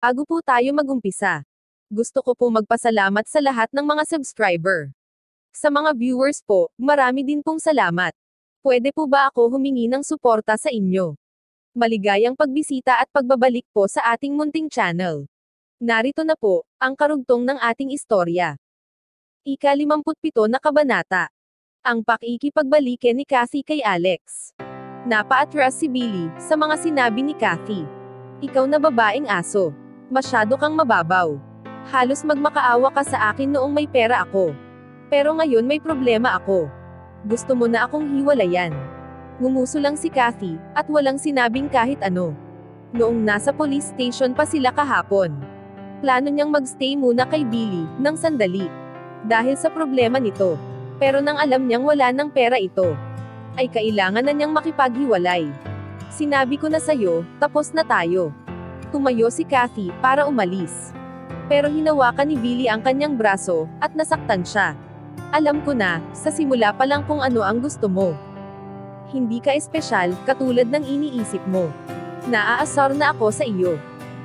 Bago po tayo magumpisa, gusto ko po magpasalamat sa lahat ng mga subscriber. Sa mga viewers po, marami din pong salamat. Pwede po ba ako humingi ng suporta sa inyo? Maligayang pagbisita at pagbabalik po sa ating munting channel. Narito na po, ang karugtong ng ating istorya. Ika-57 na kabanata. Ang pakikipagbalike ni Kathy kay Alex. Napaatras si Billy sa mga sinabi ni Kathy. Ikaw na babaeng aso. Masyado kang mababaw. Halos magmakaawa ka sa akin noong may pera ako. Pero ngayon may problema ako. Gusto mo na akong hiwalayan. Ngumuso lang si Kathy, at walang sinabing kahit ano. Noong nasa police station pa sila kahapon. Plano niyang magstay muna kay Billy, ng sandali. Dahil sa problema nito. Pero nang alam niyang wala ng pera ito, ay kailangan na niyang makipaghiwalay. Sinabi ko na sa'yo, tapos na tayo. Tumayo si Kathy, para umalis. Pero hinawakan ni Billy ang kanyang braso, at nasaktan siya. Alam ko na, sa simula pa lang kung ano ang gusto mo. Hindi ka espesyal, katulad ng iniisip mo. Naaasar na ako sa iyo.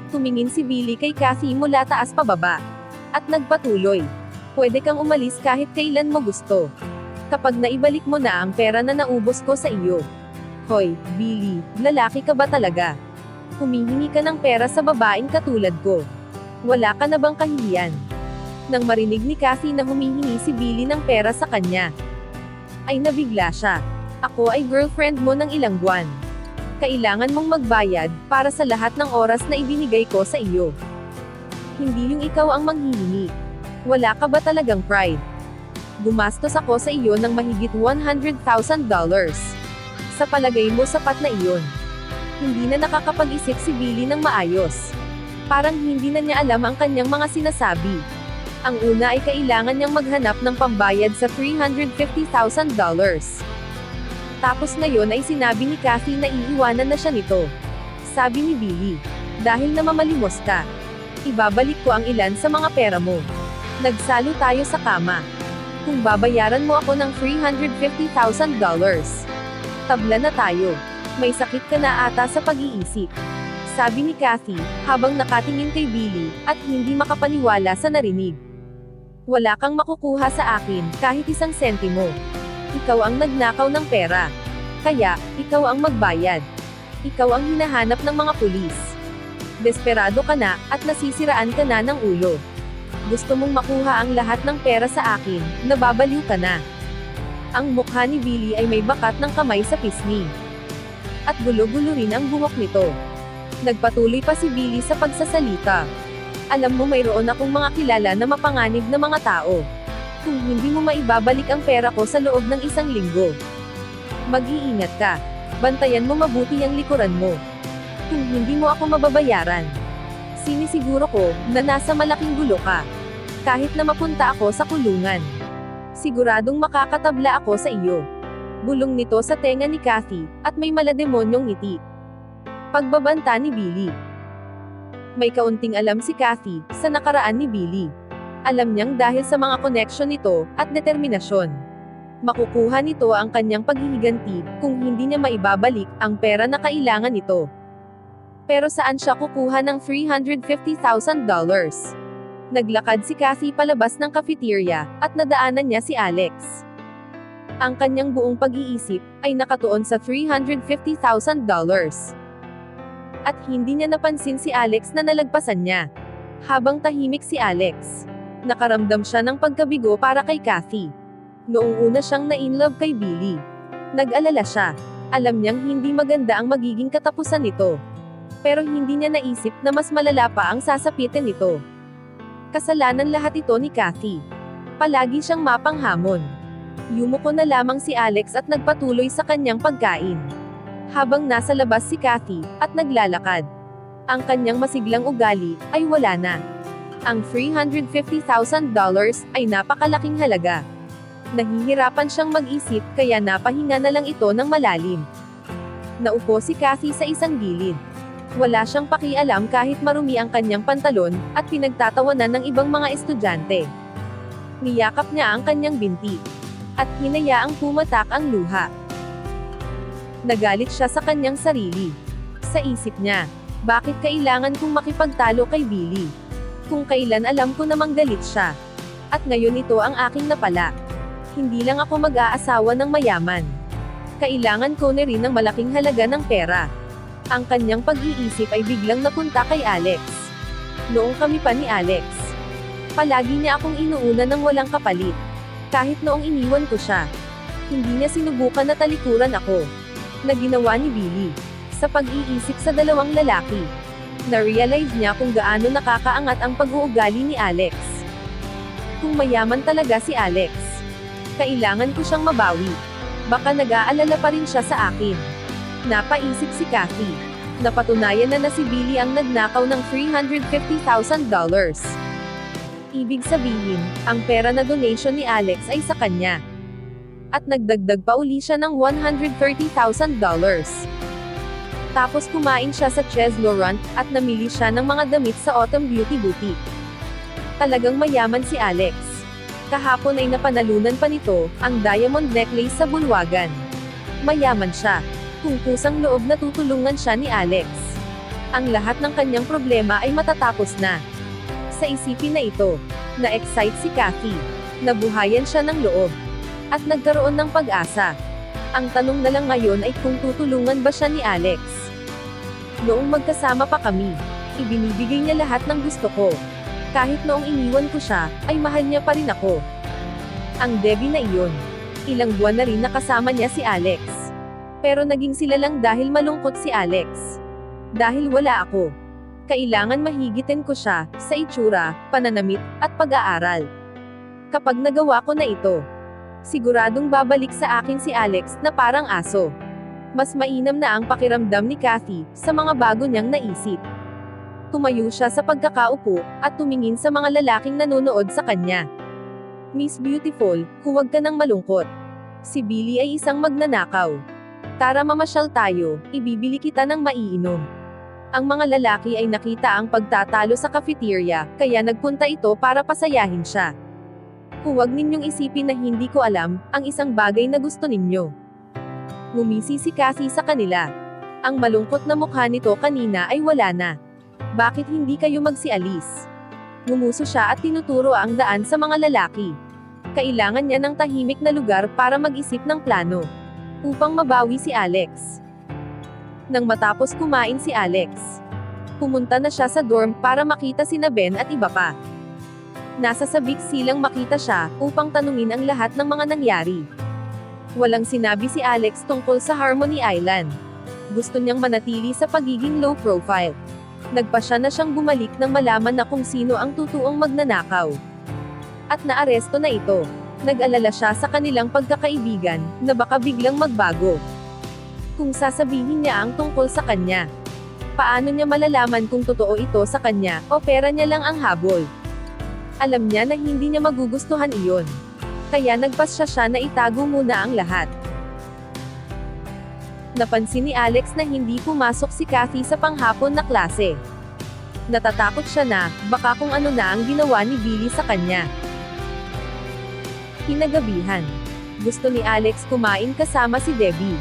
Tumingin si Billy kay Kathy mula taas pababa. At nagpatuloy. Pwede kang umalis kahit kailan mo gusto. Kapag naibalik mo na ang pera na naubos ko sa iyo. Hoy, Billy, lalaki ka ba talaga? Humihingi ka ng pera sa babaeng katulad ko. Wala ka na bang kahihiyan? Nang marinig ni Kathy na humihingi si Billy ng pera sa kanya, ay nabigla siya. Ako ay girlfriend mo ng ilang buwan. Kailangan mong magbayad, para sa lahat ng oras na ibinigay ko sa iyo. Hindi yung ikaw ang manghihingi. Wala ka ba talagang pride? Gumastos ako sa iyo ng mahigit $100,000. Sa palagay mo sapat na iyon? Hindi na nakakapag-isip si Billy ng maayos. Parang hindi na niya alam ang kanyang mga sinasabi. Ang una ay kailangan niyang maghanap ng pambayad sa $350,000. Tapos ngayon ay sinabi ni Kathy na iiwanan na siya nito. Sabi ni Billy, dahil namamalimos ka, ibabalik ko ang ilan sa mga pera mo. Nagsalo tayo sa kama. Kung babayaran mo ako ng $350,000, tabla na tayo. May sakit ka na ata sa pag-iisip. Sabi ni Kathy, habang nakatingin kay Billy, at hindi makapaniwala sa narinig. Wala kang makukuha sa akin, kahit isang sentimo. Ikaw ang nagnakaw ng pera. Kaya, ikaw ang magbayad. Ikaw ang hinahanap ng mga pulis. Desperado ka na, at nasisiraan ka na ng ulo. Gusto mong makuha ang lahat ng pera sa akin, nababaliw ka na. Ang mukha ni Billy ay may bakat ng kamay sa pisngi. At gulo-gulo rin ang buhok nito. Nagpatuloy pa si Billy sa pagsasalita. Alam mo mayroon akong mga kilala na mapanganib na mga tao. Kung hindi mo maibabalik ang pera ko sa loob ng 1 linggo, mag-iingat ka. Bantayan mo mabuti ang likuran mo. Kung hindi mo ako mababayaran, sinisiguro ko na nasa malaking gulo ka. Kahit na mapunta ako sa kulungan, siguradong makakatabla ako sa iyo. Bulong nito sa tenga ni Kathy, at may malademonyong ngiti. Pagbabanta ni Billy. May kaunting alam si Kathy, sa nakaraan ni Billy. Alam niyang dahil sa mga connection nito, at determinasyon, makukuha nito ang kanyang paghihiganti, kung hindi niya maibabalik, ang pera na kailangan nito. Pero saan siya kukuha ng $350,000? Naglakad si Kathy palabas ng cafeteria, at nadaanan niya si Alex. Ang kanyang buong pag-iisip, ay nakatuon sa $350,000. At hindi niya napansin si Alex na nalagpasan niya. Habang tahimik si Alex, nakaramdam siya ng pagkabigo para kay Kathy. Noong una siyang na-inlove kay Billy, nag-alala siya. Alam niyang hindi maganda ang magiging katapusan nito. Pero hindi niya naisip na mas malala pa ang sasapitin nito. Kasalanan lahat ito ni Kathy. Palagi siyang mapanghamon. Yumuko na lamang si Alex at nagpatuloy sa kanyang pagkain. Habang nasa labas si Kathy, at naglalakad. Ang kanyang masiglang ugali, ay wala na. Ang $350,000, ay napakalaking halaga. Nahihirapan siyang mag-isip, kaya napahinga na lang ito ng malalim. Naupo si Kathy sa isang gilid. Wala siyang pakialam kahit marumi ang kanyang pantalon, at pinagtatawanan ng ibang mga estudyante. Niyakap niya ang kanyang binti. At hinayaang pumatak ang luha. Nagalit siya sa kanyang sarili. Sa isip niya, Bakit kailangan kong makipagtalo kay Billy? Kung kailan alam ko namang galit siya. At ngayon ito ang aking napala. Hindi lang ako mag-aasawa ng mayaman. Kailangan ko na rin ng malaking halaga ng pera. Ang kanyang pag-iisip ay biglang napunta kay Alex. Noong kami pa ni Alex, palagi niya akong inuuna ng walang kapalit. Kahit noong iniwan ko siya, hindi niya sinubukan na talikuran ako. Na ginawa ni Billy. Sa pag-iisip sa dalawang lalaki, na-realize niya kung gaano nakakaangat ang pag-uugali ni Alex. Kung mayaman talaga si Alex, kailangan ko siyang mabawi. Baka nag-aalala pa rin siya sa akin. Napaisip si Kathy. Napatunayan na si Billy ang nagnakaw ng $350,000. Ibig sabihin, ang pera na donation ni Alex ay sa kanya. At nagdagdag pa uli siya ng $130,000. Tapos kumain siya sa Chez Laurent, at namili siya ng mga damit sa Autumn Beauty Boutique. Talagang mayaman si Alex. Kahapon ay napanalunan pa nito, ang diamond necklace sa bulwagan. Mayaman siya. Kung kusang loob na tutulungan siya ni Alex, ang lahat ng kanyang problema ay matatapos na. Sa isipin na ito, na-excite si Kathy. Nabuhayan siya ng loob. At nagkaroon ng pag-asa. Ang tanong na lang ngayon ay kung tutulungan ba siya ni Alex. Noong magkasama pa kami, ibinibigay niya lahat ng gusto ko. Kahit noong iniwan ko siya, ay mahal niya pa rin ako. Ang Debbie na iyon. Ilang buwan na rin nakasama niya si Alex. Pero naging sila lang dahil malungkot si Alex. Dahil wala ako. Kailangan mahigitin ko siya, sa itsura, pananamit, at pag-aaral. Kapag nagawa ko na ito, siguradong babalik sa akin si Alex, na parang aso. Mas mainam na ang pakiramdam ni Kathy, sa mga bago niyang naisip. Tumayo siya sa pagkakaupo, at tumingin sa mga lalaking nanonood sa kanya. Miss Beautiful, huwag ka nang malungkot. Si Billy ay isang magnanakaw. Tara mamasyal tayo, ibibili kita ng maiinom. Ang mga lalaki ay nakita ang pagtatalo sa cafeteria, kaya nagpunta ito para pasayahin siya. Huwag ninyong isipin na hindi ko alam, ang isang bagay na gusto ninyo. Ngumisi si Kathy sa kanila. Ang malungkot na mukha nito kanina ay wala na. Bakit hindi kayo magsialis? Ngumuso siya at tinuturo ang daan sa mga lalaki. Kailangan niya ng tahimik na lugar para mag-isip ng plano. Upang mabawi si Alex. Nang matapos kumain si Alex, pumunta na siya sa dorm para makita sina Ben at iba pa. Nasa sabik silang makita siya, upang tanungin ang lahat ng mga nangyari. Walang sinabi si Alex tungkol sa Harmony Island. Gusto niyang manatili sa pagiging low profile. Nagpasya na siyang bumalik nang malaman na kung sino ang totoong magnanakaw. At naaresto na ito. Nag-alala siya sa kanilang pagkakaibigan, na baka biglang magbago. Kung sasabihin niya ang tungkol sa kanya, paano niya malalaman kung totoo ito sa kanya, o pera niya lang ang habol? Alam niya na hindi niya magugustuhan iyon. Kaya nagpasya siya na itago muna ang lahat. Napansin ni Alex na hindi pumasok si Kathy sa panghapon na klase. Natatakot siya na, baka kung ano na ang ginawa ni Billy sa kanya. Kinagabihan. Gusto ni Alex kumain kasama si Debbie.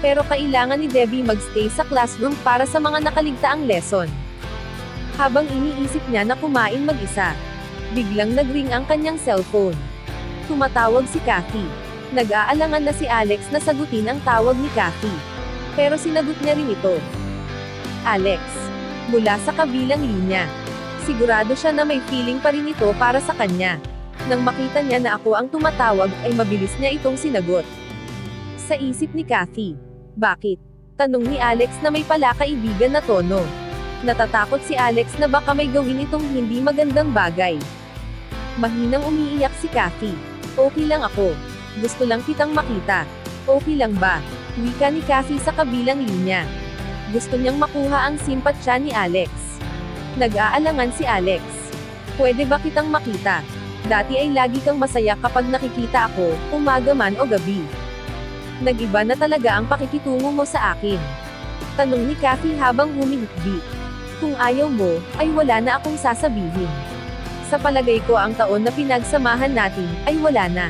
Pero kailangan ni Debbie magstay sa classroom para sa mga nakaligtaang lesson. Habang iniisip niya na kumain mag-isa, biglang nagring ang kanyang cellphone. Tumatawag si Kathy. Nag-aalangan na si Alex na sagutin ang tawag ni Kathy. Pero sinagot niya rin ito. Alex. Mula sa kabilang linya. Sigurado siya na may feeling pa rin ito para sa kanya. Nang makita niya na ako ang tumatawag, ay mabilis niya itong sinagot. Sa isip ni Kathy. Bakit? Tanong ni Alex na may palakaibigan na tono. Natatakot si Alex na baka may gawin itong hindi magandang bagay. Mahinang umiiyak si Kathy. Okay lang ako. Gusto lang kitang makita. Okay lang ba? Wika ni Kathy sa kabilang linya. Gusto niyang makuha ang simpatsya ni Alex. Nag-aalangan si Alex. Pwede ba kitang makita? Dati ay lagi kang masaya kapag nakikita ako, umaga man o gabi. Nag-iba na talaga ang pakikitungo mo sa akin. Tanong ni Kathy habang humihikbi. Kung ayaw mo, ay wala na akong sasabihin. Sa palagay ko ang taon na pinagsamahan natin, ay wala na.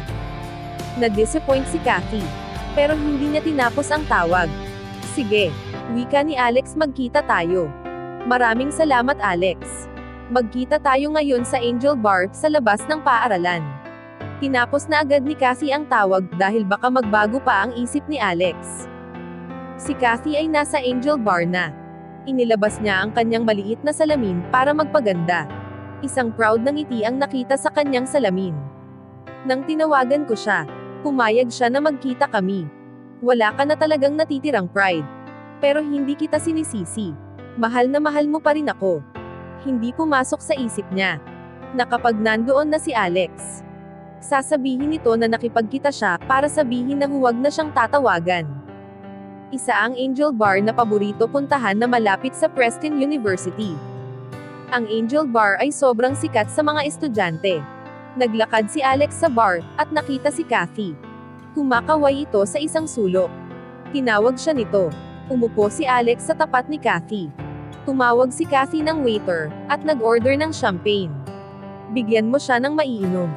Na-disappoint si Kathy. Pero hindi niya tinapos ang tawag. Sige, wika ni Alex, magkita tayo. Maraming salamat Alex. Magkita tayo ngayon sa Angel Bar, sa labas ng paaralan. Tinapos na agad ni Kathy ang tawag dahil baka magbago pa ang isip ni Alex. Si Kathy ay nasa Angel Bar na. Inilabas niya ang kanyang maliit na salamin para magpaganda. Isang proud na ngiti ang nakita sa kanyang salamin. Nang tinawagan ko siya, pumayag siya na magkita kami. Wala ka na talagang natitirang pride. Pero hindi kita sinisisi. Mahal na mahal mo pa rin ako. Hindi pumasok sa isip niya na kapag nandoon na si Alex, sasabihin nito na nakipagkita siya para sabihin na huwag na siyang tatawagan. Isa ang Angel Bar na paborito puntahan na malapit sa Preston University. Ang Angel Bar ay sobrang sikat sa mga estudyante. Naglakad si Alex sa bar, at nakita si Kathy. Kumakaway ito sa isang sulok. Tinawag siya nito. Umupo si Alex sa tapat ni Kathy. Tumawag si Kathy ng waiter, at nag-order ng champagne. Bigyan mo siya ng maiinom.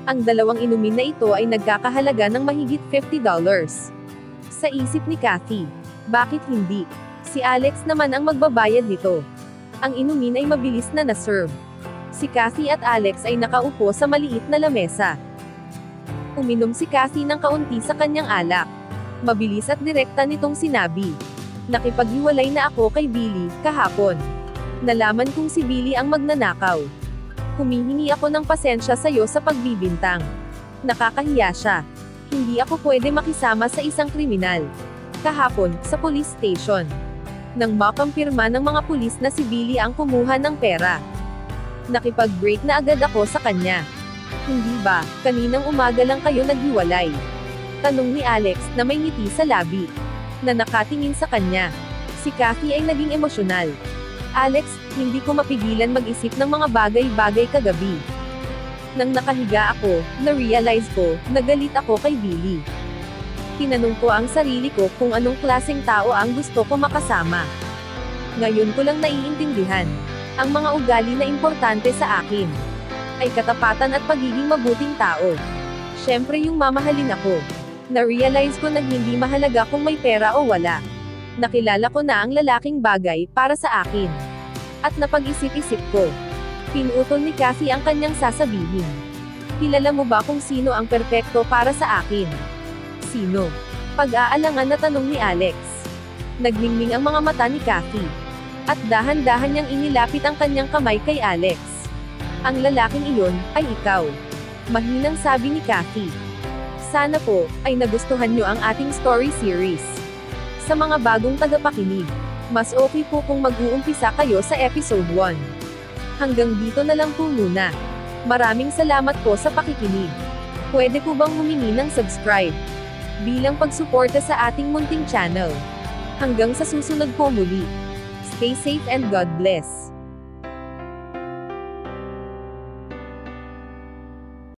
Ang dalawang inumin na ito ay nagkakahalaga ng mahigit $50. Sa isip ni Kathy, bakit hindi? Si Alex naman ang magbabayad nito. Ang inumin ay mabilis na na-serve. Si Kathy at Alex ay nakaupo sa maliit na lamesa. Uminom si Kathy ng kaunti sa kanyang alak. Mabilis at direkta nitong sinabi. Nakipaghiwalay na ako kay Billy, kahapon. Nalaman kong si Billy ang magnanakaw. Humihingi ako ng pasensya sa'yo sa pagbibintang. Nakakahiya siya. Hindi ako pwede makisama sa isang kriminal. Kahapon, sa police station. Nang makampirma ng mga pulis na si Billy ang kumuha ng pera. Nakipag-break na agad ako sa kanya. Hindi ba, kaninang umaga lang kayo naghiwalay? Tanong ni Alex, na may ngiti sa labi. Na nakatingin sa kanya. Si Kathy ay naging emosyonal. Alex, hindi ko mapigilan mag-isip ng mga bagay-bagay kagabi. Nang nakahiga ako, na-realize ko, nagalit ako kay Billy. Tinanong ko ang sarili ko kung anong klaseng tao ang gusto ko makasama. Ngayon ko lang naiintindihan. Ang mga ugali na importante sa akin ay katapatan at pagiging mabuting tao. Siyempre yung mamahalin ako. Na-realize ko na hindi mahalaga kung may pera o wala. Nakilala ko na ang lalaking bagay para sa akin. At napag-isip-isip ko. Pinutol ni Kathy ang kanyang sasabihin. Kilala mo ba kung sino ang perpekto para sa akin? Sino? Pag-aalangan na tanong ni Alex. Nagningning ang mga mata ni Kathy. At dahan-dahan niyang inilapit ang kanyang kamay kay Alex. Ang lalaking iyon, ay ikaw. Mahinang sabi ni Kathy. Sana po, ay nagustuhan niyo ang ating story series. Sa mga bagong tagapakinig, mas okay po kung mag-uumpisa kayo sa episode 1. Hanggang dito na lang po muna. Maraming salamat po sa pakikinig. Pwede po bang humingi ng subscribe? Bilang pagsuporta sa ating munting channel. Hanggang sa susunod po muli. Stay safe and God bless.